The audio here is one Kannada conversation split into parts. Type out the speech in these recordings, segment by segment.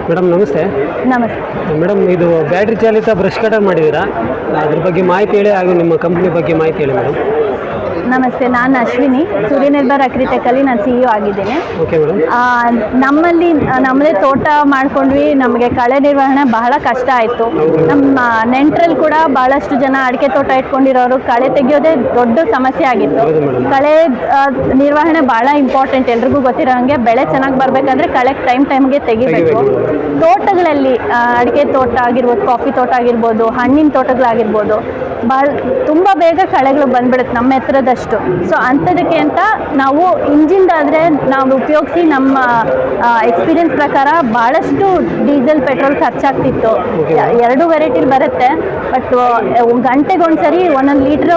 ಮೇಡಮ್ ನಮಸ್ತೆ. ನಮಸ್ತೆ ಮೇಡಮ್, ಇದು ಬ್ಯಾಟ್ರಿ ಚಾಲಿತ ಬ್ರಷ್ ಕಟರ್ ಮಾಡಿದ್ದೀರಾ, ಅದ್ರ ಬಗ್ಗೆ ಮಾಹಿತಿ ಹೇಳಿ, ಹಾಗೂ ನಿಮ್ಮ ಕಂಪ್ನಿ ಬಗ್ಗೆ ಮಾಹಿತಿ ಹೇಳಿ ಮೇಡಮ್. ನಮಸ್ತೆ, ನಾನು ಅಶ್ವಿನಿ, ಸೂರ್ಯನಿರ್ಭರ್ ಅಗ್ರಿಟೆಕಲ್ಲಿ ನಾನು CEO ಆಗಿದ್ದೇನೆ. Okay madam. ನಮ್ಮದೇ ತೋಟ ಮಾಡ್ಕೊಂಡ್ವಿ. ನಮಗೆ ಕಳೆ ನಿರ್ವಹಣೆ ಬಹಳ ಕಷ್ಟ ಆಯಿತು. ನಮ್ಮ ನೆಂಟರಲ್ಲಿ ಕೂಡ ಬಹಳಷ್ಟು ಜನ ಅಡಿಕೆ ತೋಟ ಇಟ್ಕೊಂಡಿರೋರು ಕಳೆ ತೆಗೆಯೋದೇ ದೊಡ್ಡ ಸಮಸ್ಯೆ ಆಗಿತ್ತು. ಕಳೆ ನಿರ್ವಹಣೆ ಭಾಳ ಇಂಪಾರ್ಟೆಂಟ್, ಎಲ್ರಿಗೂ ಗೊತ್ತಿರೋ ಹಾಗೆ. ಬೆಳೆ ಚೆನ್ನಾಗಿ ಬರಬೇಕಂದ್ರೆ ಕಳೆ ಟೈಮ್ಗೆ ತೆಗಿಬೇಕು. ತೋಟಗಳಲ್ಲಿ ಅಡಿಕೆ ತೋಟ ಆಗಿರ್ಬೋದು, ಕಾಫಿ ತೋಟ ಆಗಿರ್ಬೋದು, ಹಣ್ಣಿನ ತೋಟಗಳಾಗಿರ್ಬೋದು, ತುಂಬ ಬೇಗ ಕಳೆಗಳು ಬಂದ್ಬಿಡುತ್ತೆ ನಮ್ಮ ಎತ್ತರದಷ್ಟು. ಸೊ ಅಂಥದಕ್ಕೆ ಅಂತ ನಾವು ಇಂಜಿನ್ದಾದರೆ ನಾವು ಉಪಯೋಗಿಸಿ ನಮ್ಮ ಎಕ್ಸ್ಪೀರಿಯನ್ಸ್ ಪ್ರಕಾರ ಭಾಳಷ್ಟು ಡೀಸೆಲ್ ಪೆಟ್ರೋಲ್ ಖರ್ಚಾಗ್ತಿತ್ತು. 2 ವೆರೈಟಿಲಿ ಬರುತ್ತೆ, ಬಟ್ ಗಂಟೆಗೊಂದ್ಸರಿ 1 ಲೀಟ್ರ್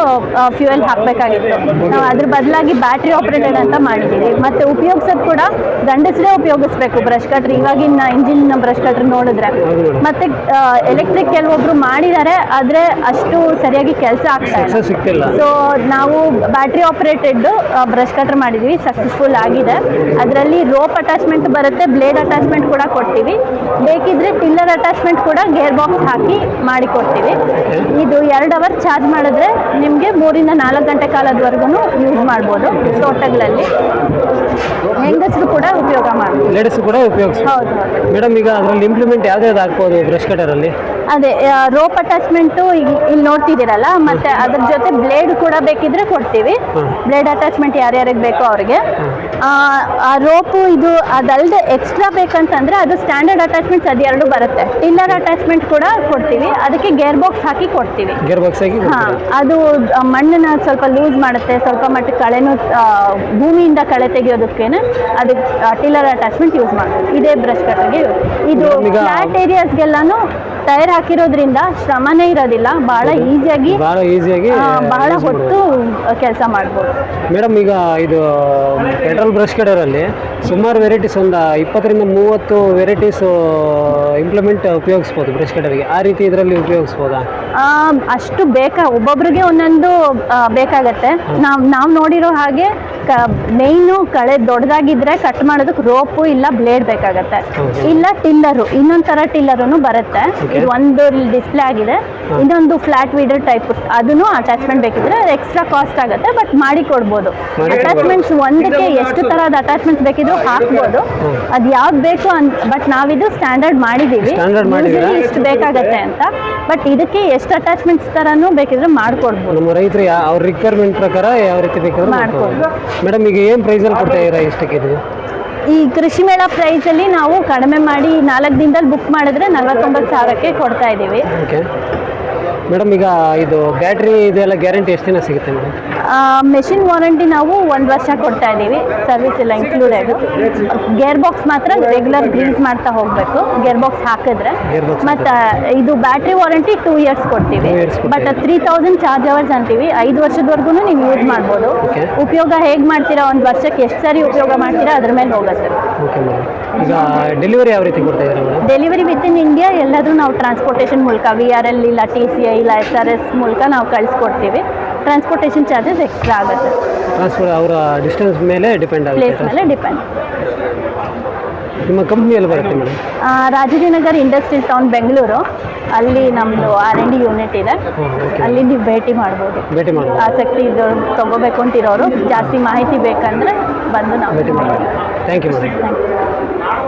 ಫ್ಯೂಯಲ್ ಹಾಕಬೇಕಾಗಿತ್ತು. ನಾವು ಅದ್ರ ಬದಲಾಗಿ ಬ್ಯಾಟ್ರಿ ಆಪ್ರೇಟೆಡ್ ಅಂತ ಮಾಡಿದ್ದೀವಿ. ಮತ್ತು ಉಪಯೋಗಿಸೋದು ಕೂಡ ಗಂಡಸರೇ ಉಪಯೋಗಿಸ್ಬೇಕು ಬ್ರಷ್ ಕಟ್ರ್, ಇವಾಗಿನ ಇಂಜಿನ್ ಬ್ರಷ್ ಕಟ್ರ್ ನೋಡಿದ್ರೆ. ಮತ್ತು ಎಲೆಕ್ಟ್ರಿಕ್ ಕೆಲವೊಬ್ರು ಮಾಡಿದ್ದಾರೆ, ಆದರೆ ಅಷ್ಟು ಸರಿಯಾಗಿ ಕೆಲಸ ಆಗ್ತಾ ಇಲ್ಲ. ಸೊ ನಾವು ಬ್ಯಾಟ್ರಿ ಆಪರೇಟೆಡ್ ಬ್ರಷ್ ಕಟರ್ ಮಾಡಿದ್ವಿ, ಸಕ್ಸಸ್ಫುಲ್ ಆಗಿದೆ. ಅದರಲ್ಲಿ ರೋಪ್ ಅಟ್ಯಾಚ್ಮೆಂಟ್ ಬರುತ್ತೆ, ಬ್ಲೇಡ್ ಅಟ್ಯಾಚ್ಮೆಂಟ್ ಕೂಡ ಕೊಡ್ತೀವಿ. ಬೇಕಿದ್ರೆ ಟಿಲ್ಲರ್ ಅಟ್ಯಾಚ್ಮೆಂಟ್ ಕೂಡ ಗೇರ್ ಬಾಕ್ಸ್ ಹಾಕಿ ಮಾಡಿ ಕೊಡ್ತೀವಿ. ಇದು 2 ಅವರ್ ಚಾರ್ಜ್ ಮಾಡಿದ್ರೆ ನಿಮಗೆ 3 ಇಂದ 4 ಗಂಟೆ ಕಾಲದವರೆಗೂ ಯೂಸ್ ಮಾಡ್ಬೋದು. ತೋಟಗಳಲ್ಲಿ ಹೆಂಗಸರು ಕೂಡ ಉಪಯೋಗ ಮಾಡ್ಬೋದು, ಲೇಡೀಸ್ ಕೂಡ ಉಪಯೋಗಿಸ್ಬೋದು. ಹೌದು ಮೇಡಮ್, ಈಗ ಅದರಲ್ಲಿ ಇಂಪ್ಲಿಮೆಂಟ್ ಯಾವ್ದು ಹಾಕ್ಬೋದು ಬ್ರಷ್ ಕಟರಲ್ಲಿ? ಅದೇ ರೋಪ್ ಅಟ್ಯಾಚ್ಮೆಂಟು ಇಲ್ಲಿ ನೋಡ್ತಿದ್ದೀರಲ್ಲ, ಮತ್ತೆ ಅದ್ರ ಜೊತೆ ಬ್ಲೇಡ್ ಕೂಡ ಬೇಕಿದ್ರೆ ಕೊಡ್ತೀವಿ. ಬ್ಲೇಡ್ ಅಟ್ಯಾಚ್ಮೆಂಟ್ ಯಾರ್ಯಾರಿಗೆ ಬೇಕೋ ಅವ್ರಿಗೆ. ಆ ರೋಪು ಇದು ಅದಲ್ಲದೆ ಎಕ್ಸ್ಟ್ರಾ ಬೇಕಂತಂದ್ರೆ ಅದು ಸ್ಟ್ಯಾಂಡರ್ಡ್ ಅಟ್ಯಾಚ್ಮೆಂಟ್ಸ್ ಅದು 2 ಬರುತ್ತೆ. ಟಿಲ್ಲರ್ ಅಟ್ಯಾಚ್ಮೆಂಟ್ ಕೂಡ ಕೊಡ್ತೀವಿ, ಅದಕ್ಕೆ ಗೇರ್ ಬಾಕ್ಸ್ ಹಾಕಿ ಕೊಡ್ತೀವಿ. ಗೇರ್ ಬಾಕ್ಸ್ ಹಾಕಿ? ಹಾಂ, ಅದು ಮಣ್ಣನ್ನ ಸ್ವಲ್ಪ ಲೂಸ್ ಮಾಡುತ್ತೆ, ಸ್ವಲ್ಪ ಮಟ್ಟಿಗೆ ಕಳೆನೂ ಭೂಮಿಯಿಂದ ಕಳೆ ತೆಗೆಯೋದಕ್ಕೇನೆ ಅದಕ್ಕೆ ಟಿಲ್ಲರ್ ಅಟ್ಯಾಚ್ಮೆಂಟ್ ಯೂಸ್ ಮಾಡ್ತೀವಿ. ಇದೇ ಬ್ರಷ್ ಕಟರ್ಗೆ ಇದು ಫ್ಲಾಟ್ ಏರಿಯಾಸ್ಗೆಲ್ಲಾನು ಟೈರ್ ಹಾಕಿರೋದ್ರಿಂದ ಶ್ರಮನೇ ಇರೋದಿಲ್ಲ, ಬಹಳ ಈಸಿಯಾಗಿ ಬಹಳ ಹೊತ್ತು ಕೆಲಸ ಮಾಡ್ಬೋದು. ಮೇಡಮ್, ಈಗ ಇದು ಪೆಟ್ರೋಲ್ ಬ್ರಷ್ ಕಟರಲ್ಲಿ ಸುಮಾರು ವೆರೈಟೀಸ್, ಒಂದು 20 ರಿಂದ 30 ವೆರೈಟೀಸ್ ಇಂಪ್ಲಿಮೆಂಟ್ ಉಪಯೋಗಿಸ್ಬೋದು ಬ್ರಷ್ ಕಟರ್ಗೆ. ಆ ರೀತಿ ಇದರಲ್ಲಿ ಉಪಯೋಗಿಸ್ಬೋದಾ? ಅಷ್ಟು ಒಬ್ಬೊಬ್ರಿಗೆ ಒಂದೊಂದು ಬೇಕಾಗತ್ತೆ. ನಾವು ನೋಡಿರೋ ಹಾಗೆ ಮೇಯ್ನು ಕಳೆ ದೊಡ್ಡದಾಗಿದ್ರೆ ಕಟ್ ಮಾಡೋದಕ್ಕೆ ರೋಪು ಇಲ್ಲ ಬ್ಲೇಡ್ ಬೇಕಾಗತ್ತೆ, ಇಲ್ಲ ಟಿಲ್ಲರು, ಇನ್ನೊಂದು ಥರ ಟಿಲ್ಲರೂ ಬರುತ್ತೆ. ಇದು ಒಂದು ಡಿಸ್ಪ್ಲೇ ಆಗಿದೆ, ಇನ್ನೊಂದು ಫ್ಲಾಟ್ ವೀಡರ್ ಟೈಪ್, ಅದನ್ನು ಅಟ್ಯಾಚ್ಮೆಂಟ್ ಬೇಕಿದ್ರೆ ಅದು ಎಕ್ಸ್ಟ್ರಾ ಕಾಸ್ಟ್ ಆಗುತ್ತೆ, ಬಟ್ ಮಾಡಿ ಕೊಡ್ಬೋದು. ಅಟ್ಯಾಚ್ಮೆಂಟ್ಸ್ ಒಂದಕ್ಕೆ ಎಷ್ಟು ಥರದ ಅಟ್ಯಾಚ್ಮೆಂಟ್ಸ್ ಬೇಕಿದ್ರು ಹಾಕ್ಬೋದು, ಅದು ಯಾವ್ದು ಬೇಕು ಬಟ್ ನಾವಿದು ಸ್ಟ್ಯಾಂಡರ್ಡ್ ಮಾಡಿದ್ದೀವಿ, ಇಷ್ಟು ಬೇಕಾಗತ್ತೆ ಅಂತ. ಬಟ್ ಇದಕ್ಕೆ ಎಷ್ಟು ಅಟ್ಯಾಚ್ಮೆಂಟ್ಸ್ ಥರನೂ ಬೇಕಿದ್ರೆ ಮಾಡ್ಕೊಡ್ಬೋದು. ನಮ್ಮ ರೈತರು ಅವ್ರ ರಿಕ್ವೈರ್ಮೆಂಟ್ ಪ್ರಕಾರ ಯಾವ ರೀತಿ ಬೇಕಾದ್ರೂ ಮಾಡ್ಕೊಡ್ಬೋದು. ಮೇಡಮ್, ಈಗ ಏನು ಪ್ರೈಸಲ್ಲಿ ಕೊಡ್ತಾ ಇದ್ದೀರಾ ಇಷ್ಟಕ್ಕೆ? ಈ ಕೃಷಿ ಮೇಳ ಪ್ರೈಸಲ್ಲಿ ನಾವು ಕಡಿಮೆ ಮಾಡಿ 4 ದಿನದಲ್ಲಿ ಬುಕ್ ಮಾಡಿದ್ರೆ 49,000ಕ್ಕೆ ಕೊಡ್ತಾ ಇದ್ದೀವಿ. ಓಕೆ ಮೇಡಮ್, ಈಗ ಇದು ಬ್ಯಾಟ್ರಿ ಇದೆಲ್ಲ ಗ್ಯಾರಂಟಿ ಎಷ್ಟು ದಿನ ಸಿಗುತ್ತೆ ಮೇಡಮ್? ಮೆಷಿನ್ ವಾರಂಟಿ ನಾವು 1 ವರ್ಷ ಕೊಡ್ತಾ ಇದ್ದೀವಿ, ಸರ್ವಿಸ್ ಎಲ್ಲ ಇನ್ಕ್ಲೂಡೆಡ್. ಗೇರ್ ಬಾಕ್ಸ್ ಮಾತ್ರ ರೆಗ್ಯುಲರ್ ಗ್ರೀಸ್ ಮಾಡ್ತಾ ಹೋಗಬೇಕು ಗೇರ್ ಬಾಕ್ಸ್ ಹಾಕಿದ್ರೆ. ಮತ್ತು ಇದು ಬ್ಯಾಟ್ರಿ ವಾರಂಟಿ 2 ಇಯರ್ಸ್ ಕೊಡ್ತೀವಿ, ಬಟ್ 3000 ಚಾರ್ಜ್ ಅವರ್ಸ್ ಅಂತೀವಿ. 5 ವರ್ಷದವರೆಗೂ ನೀವು ಯೂಸ್ ಮಾಡ್ಬೋದು. ಉಪಯೋಗ ಹೇಗೆ ಮಾಡ್ತೀರಾ, 1 ವರ್ಷಕ್ಕೆ ಎಷ್ಟು ಸಾರಿ ಉಪಯೋಗ ಮಾಡ್ತೀರಾ ಅದ್ರ ಮೇಲೆ ಹೋಗುತ್ತೆ. ಓಕೆ ಮೇಡಮ್, ಈಗ ಡೆಲಿವರಿ ಯಾವ ರೀತಿ ಕೊಡ್ತಾ ಇದ್ದೀರಾ madam? Delivery with in India ಎಲ್ಲಾದರೂ ನಾವು ಟ್ರಾನ್ಸ್ಪೋರ್ಟೇಷನ್ ಮೂಲಕ VRL ಇಲ್ಲ TCI ಇಲ್ಲ SRS ಮೂಲಕ ನಾವು ಕಳಿಸ್ಕೊಡ್ತೀವಿ. ಟ್ರಾನ್ಸ್ಪೋರ್ಟೇಷನ್ ಚಾರ್ಜಸ್ ಎಕ್ಸ್ಟ್ರಾ ಆಗುತ್ತೆ. ಟ್ರಾನ್ಸ್ಪೋರ್ಟ್ ಅವರ ಡಿಸ್ಟೆನ್ಸ್ ಮೇಲೆ ಡಿಪೆಂಡ್ ಆಗುತ್ತೆ, ಪ್ಲೇಸ್ ಮೇಲೆ ಡಿಪೆಂಡ್. ನಿಮ್ಮ ಕಂಪ್ನಿಯಲ್ಲಿ ಬರುತ್ತೆ madam? Rajajinagar industrial town Bengaluru, ಅಲ್ಲಿ ನಮ್ಮದು R&D ಯೂನಿಟ್ ಇದೆ. ಅಲ್ಲಿ ನೀವು ಭೇಟಿ ಮಾಡ್ಬೋದು. ಆಸಕ್ತಿ ಇದ್ದವರು ತೊಗೋಬೇಕು ಅಂತಿರೋರು, ಜಾಸ್ತಿ ಮಾಹಿತಿ ಬೇಕಂದರೆ ಬಂದು ನಾವು ಭೇಟಿ ಮಾಡಿ. Thank you madam.